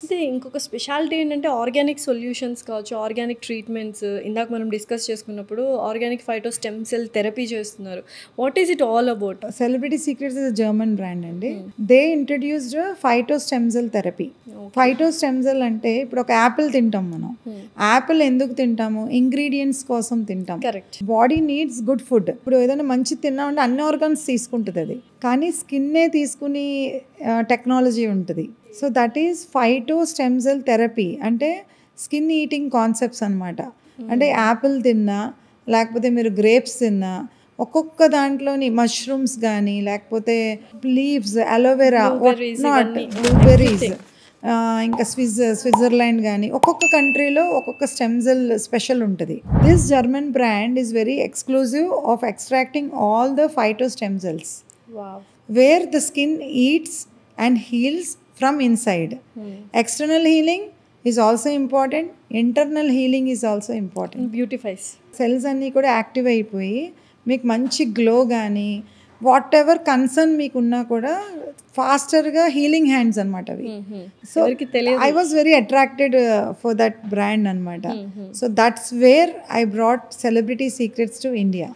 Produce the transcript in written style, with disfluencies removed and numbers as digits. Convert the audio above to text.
అయితే ఇంకొక స్పెషాలిటీ ఏంటంటే ఆర్గానిక్ సొల్యూషన్స్ కావచ్చు, ఆర్గానిక్ ట్రీట్మెంట్స్ ఇందాక మనం డిస్కస్ చేసుకున్నప్పుడు organic phyto stem cell therapy చేస్తున్నారు. What is it all about? Celebrity Secrets is a German brand అండి. They introduced a phyto stem cell therapy. Phyto stem cell అంటే ఇప్పుడు ఒక Apple తింటాం మనం. యాపిల్ ఎందుకు తింటాము? ఇంగ్రీడియంట్స్ కోసం తింటాం. Correct. Body needs good food. ఇప్పుడు ఏదైనా మంచి తిన్నామంటే అన్ని ఆర్గాన్స్ తీసుకుంటుంది అది, కానీ స్కిన్నే తీసుకుని టెక్నాలజీ ఉంటుంది. So that is phyto stem cell therapy. అంటే స్కిన్ ఈటింగ్ కాన్సెప్ట్స్ అనమాట. అంటే యాపిల్ తిన్నా, లేకపోతే మీరు గ్రేప్స్ తిన్నా, ఒక్కొక్క దాంట్లోని మష్రూమ్స్ కానీ, లేకపోతే లీవ్స్, అలోవెరా, నాట్ బ్లూబెర్రీస్, ఇంకా స్విట్జర్లాండ్ కానీ, ఒక్కొక్క కంట్రీలో ఒక్కొక్క స్టెమ్ సెల్ స్పెషల్ ఉంటుంది. This German brand is very exclusive of extracting all the phyto stem cells wear the skin eats and heals from inside. External healing is also important. Internal healing is also important. Beautifies cells అన్నీ కూడా active అయిపోయి మీకు మంచి glow కానీ, what ever concern మీకున్నా కూడా ఫాస్టర్గా healing hands అనమాట అవి. So I was very attracted for that brand అనమాట. So that's where I brought celebrity secrets to India.